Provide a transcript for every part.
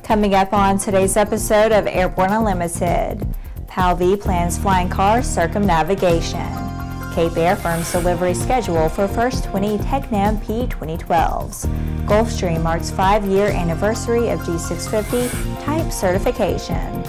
Coming up on today's episode of Airborne Unlimited, PALV plans flying car circumnavigation. Cape Air firms delivery schedule for first 20 Tecnam P2012s. Gulfstream marks 5-year anniversary of G650 type certification.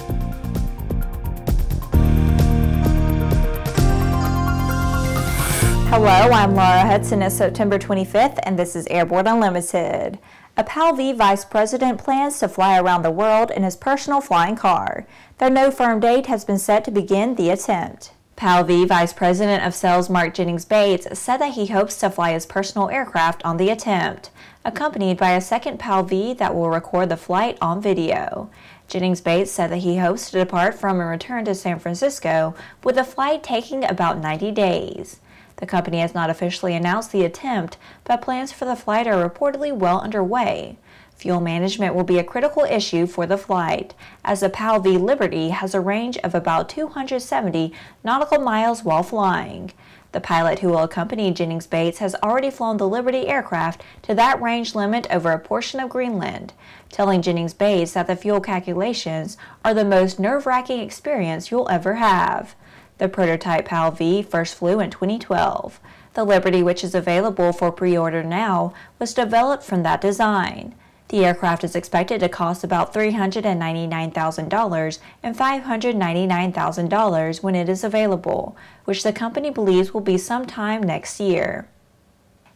Hello, I'm Laura Hudson. It's September 25th, and this is Airborne Unlimited. A PALV vice president plans to fly around the world in his personal flying car, though no firm date has been set to begin the attempt. PALV Vice President of Sales Mark Jennings-Bates said that he hopes to fly his personal aircraft on the attempt, accompanied by a second PALV that will record the flight on video. Jennings-Bates said that he hopes to depart from and return to San Francisco, with the flight taking about 90 days. The company has not officially announced the attempt, but plans for the flight are reportedly well underway. Fuel management will be a critical issue for the flight, as the PALV Liberty has a range of about 270 nautical miles while flying. The pilot who will accompany Jennings-Bates has already flown the Liberty aircraft to that range limit over a portion of Greenland, telling Jennings-Bates that the fuel calculations are the most nerve-wracking experience you'll ever have. The prototype PALV first flew in 2012. The Liberty, which is available for pre-order now, was developed from that design. The aircraft is expected to cost about $399,000 and $599,000 when it is available, which the company believes will be sometime next year.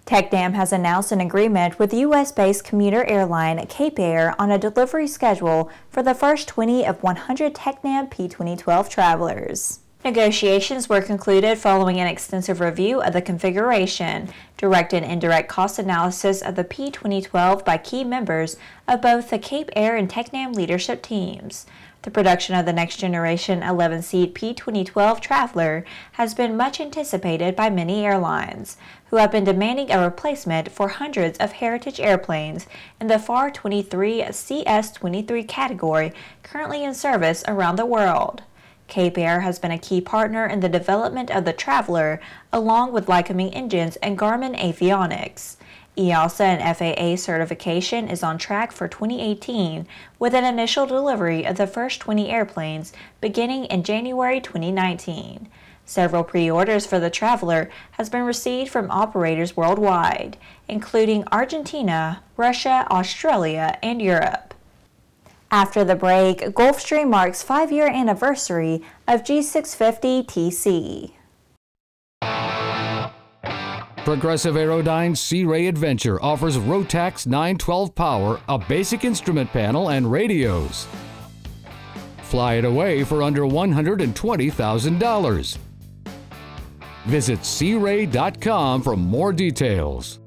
Tecnam has announced an agreement with U.S.-based commuter airline Cape Air on a delivery schedule for the first 20 of 100 Tecnam P2012 Travellers. Negotiations were concluded following an extensive review of the configuration, direct and indirect cost analysis of the P2012 by key members of both the Cape Air and Tecnam leadership teams. The production of the next-generation 11-seat P2012 Traveller has been much anticipated by many airlines, who have been demanding a replacement for hundreds of heritage airplanes in the FAR 23 CS23 category currently in service around the world. Cape Air has been a key partner in the development of the Traveller, along with Lycoming Engines and Garmin Avionics. EASA and FAA certification is on track for 2018, with an initial delivery of the first 20 airplanes beginning in January 2019. Several pre-orders for the Traveller has been received from operators worldwide, including Argentina, Russia, Australia, and Europe. After the break, Gulfstream marks 5-year anniversary of G650 TC. Progressive Aerodyne's Sea Ray Adventure offers Rotax 912 power, a basic instrument panel, and radios. Fly it away for under $120,000. Visit searay.com for more details.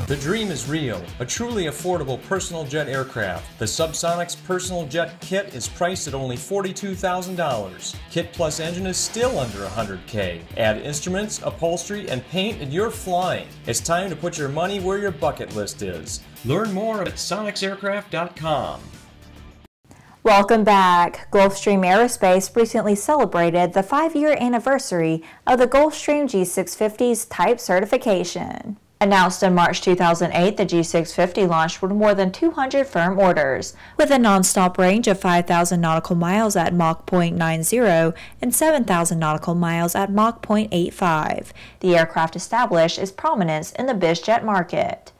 The dream is real, a truly affordable personal jet aircraft. The Subsonics Personal Jet Kit is priced at only $42,000. Kit plus engine is still under $100K. Add instruments, upholstery, and paint and you're flying. It's time to put your money where your bucket list is. Learn more at sonicsaircraft.com. Welcome back. Gulfstream Aerospace recently celebrated the 5-year anniversary of the Gulfstream G650's type certification. Announced in March 2008, the G650 launched with more than 200 firm orders, with a nonstop range of 5,000 nautical miles at Mach 0.90 and 7,000 nautical miles at Mach 0.85. The aircraft established its prominence in the bizjet market.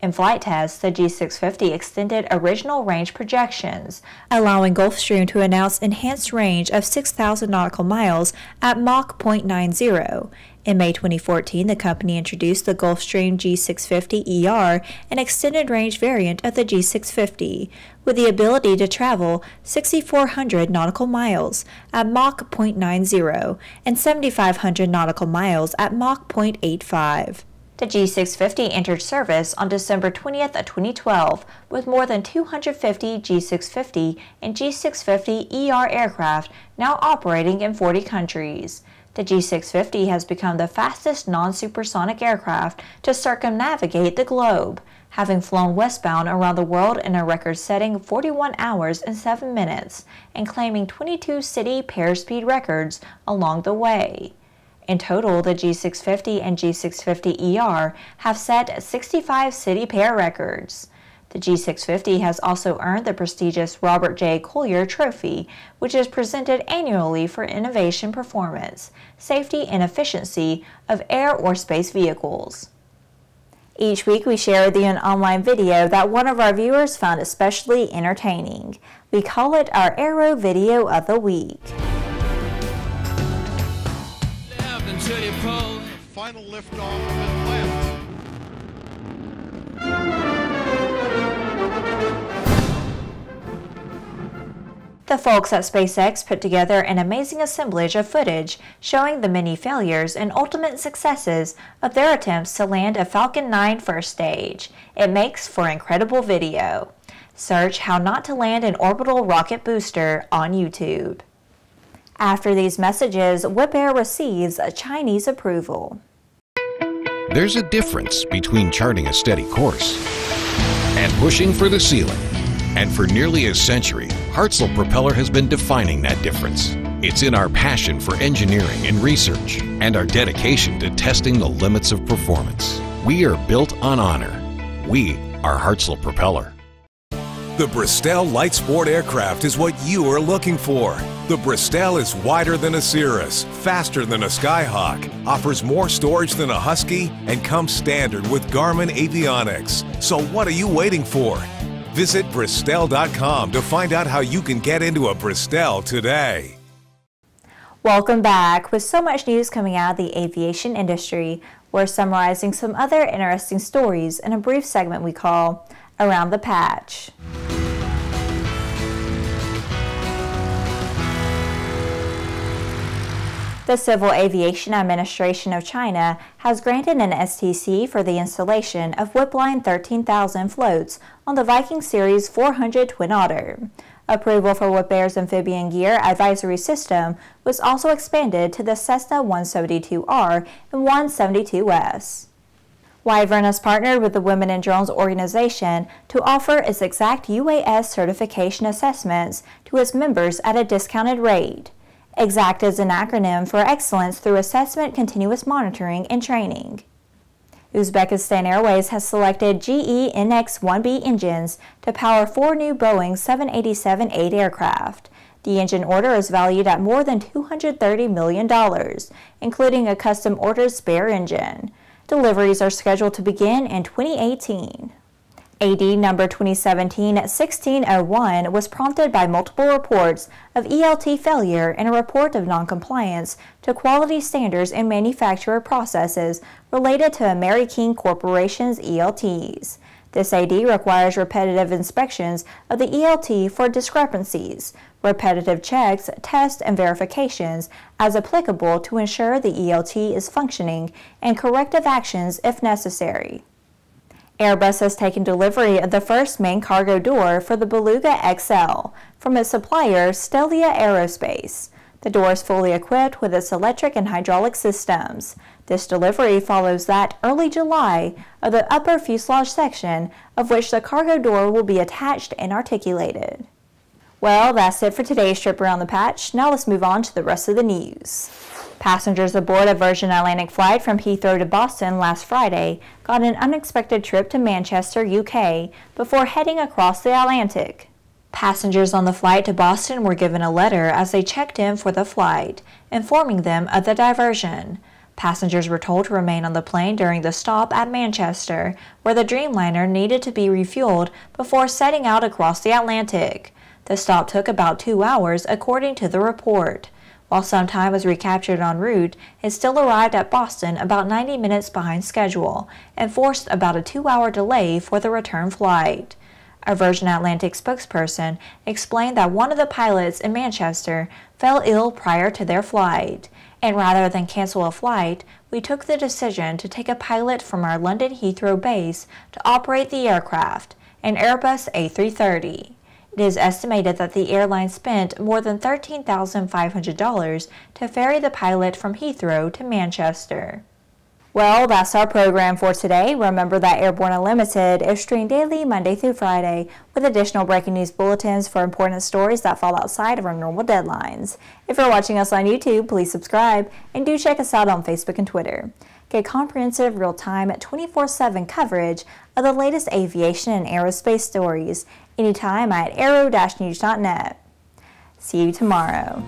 In flight tests, the G650 extended original range projections, allowing Gulfstream to announce enhanced range of 6,000 nautical miles at Mach 0.90. In May 2014, the company introduced the Gulfstream G650 ER, an extended range variant of the G650, with the ability to travel 6,400 nautical miles at Mach 0.90 and 7,500 nautical miles at Mach 0.85. The G650 entered service on December 20th of 2012 with more than 250 G650 and G650 ER aircraft now operating in 40 countries. The G650 has become the fastest non-supersonic aircraft to circumnavigate the globe, having flown westbound around the world in a record-setting 41 hours and 7 minutes and claiming 22 city pair speed records along the way. In total, the G650 and G650ER have set 65 city pair records. The G650 has also earned the prestigious Robert J. Collier Trophy, which is presented annually for innovation, performance, safety, and efficiency of air or space vehicles. Each week we share with you an online video that one of our viewers found especially entertaining. We call it our Aero Video of the Week. Final liftoff of Atlanta. The folks at SpaceX put together an amazing assemblage of footage showing the many failures and ultimate successes of their attempts to land a Falcon 9 first stage. It makes for incredible video. Search How Not to Land an Orbital Rocket Booster on YouTube. After these messages, Wipaire receives a Chinese approval. There's a difference between charting a steady course and pushing for the ceiling. And for nearly a century, Hartzell Propeller has been defining that difference. It's in our passion for engineering and research and our dedication to testing the limits of performance. We are built on honor. We are Hartzell Propeller. The Bristol Light Sport aircraft is what you are looking for. The Bristol is wider than a Cirrus, faster than a Skyhawk, offers more storage than a Husky, and comes standard with Garmin avionics. So what are you waiting for? Visit Bristol.com to find out how you can get into a Bristol today. Welcome back. With so much news coming out of the aviation industry, we're summarizing some other interesting stories in a brief segment we call Around the Patch. The Civil Aviation Administration of China has granted an STC for the installation of Whipline 13,000 floats on the Viking Series 400 Twin Otter. Approval for Wipaire's amphibian gear advisory system was also expanded to the Cessna 172R and 172S. Wyvern has partnered with the Women in Drones organization to offer its exact UAS certification assessments to its members at a discounted rate. EXACT is an acronym for Excellence Through Assessment, Continuous Monitoring, and Training. Uzbekistan Airways has selected GE NX-1B engines to power 4 new Boeing 787-8 aircraft. The engine order is valued at more than $230 million, including a custom-ordered spare engine. Deliveries are scheduled to begin in 2018. AD number 2017-1601 was prompted by multiple reports of ELT failure and a report of noncompliance to quality standards in manufacturer processes related to Ameri-King Corporation's ELTs. This AD requires repetitive inspections of the ELT for discrepancies, repetitive checks, tests, and verifications as applicable to ensure the ELT is functioning, and corrective actions if necessary. Airbus has taken delivery of the first main cargo door for the BelugaXL from its supplier Stelia Aerospace. The door is fully equipped with its electric and hydraulic systems. This delivery follows that early July of the upper fuselage section, of which the cargo door will be attached and articulated. Well, that's it for today's trip around the patch. Now let's move on to the rest of the news. Passengers aboard a Virgin Atlantic flight from Heathrow to Boston last Friday got an unexpected trip to Manchester, UK, before heading across the Atlantic. Passengers on the flight to Boston were given a letter as they checked in for the flight, informing them of the diversion. Passengers were told to remain on the plane during the stop at Manchester, where the Dreamliner needed to be refueled before setting out across the Atlantic. The stop took about 2 hours, according to the report. While some time was recaptured en route, it still arrived at Boston about 90 minutes behind schedule and forced about a 2-hour delay for the return flight. A Virgin Atlantic spokesperson explained that one of the pilots in Manchester fell ill prior to their flight, and rather than cancel a flight, we took the decision to take a pilot from our London Heathrow base to operate the aircraft, an Airbus A330. It is estimated that the airline spent more than $13,500 to ferry the pilot from Heathrow to Manchester. Well, that's our program for today. Remember that Airborne Unlimited is streamed daily Monday through Friday with additional breaking news bulletins for important stories that fall outside of our normal deadlines. If you're watching us on YouTube, please subscribe and do check us out on Facebook and Twitter. Get comprehensive, real-time, 24/7 coverage of the latest aviation and aerospace stories anytime at aero-news.net. See you tomorrow.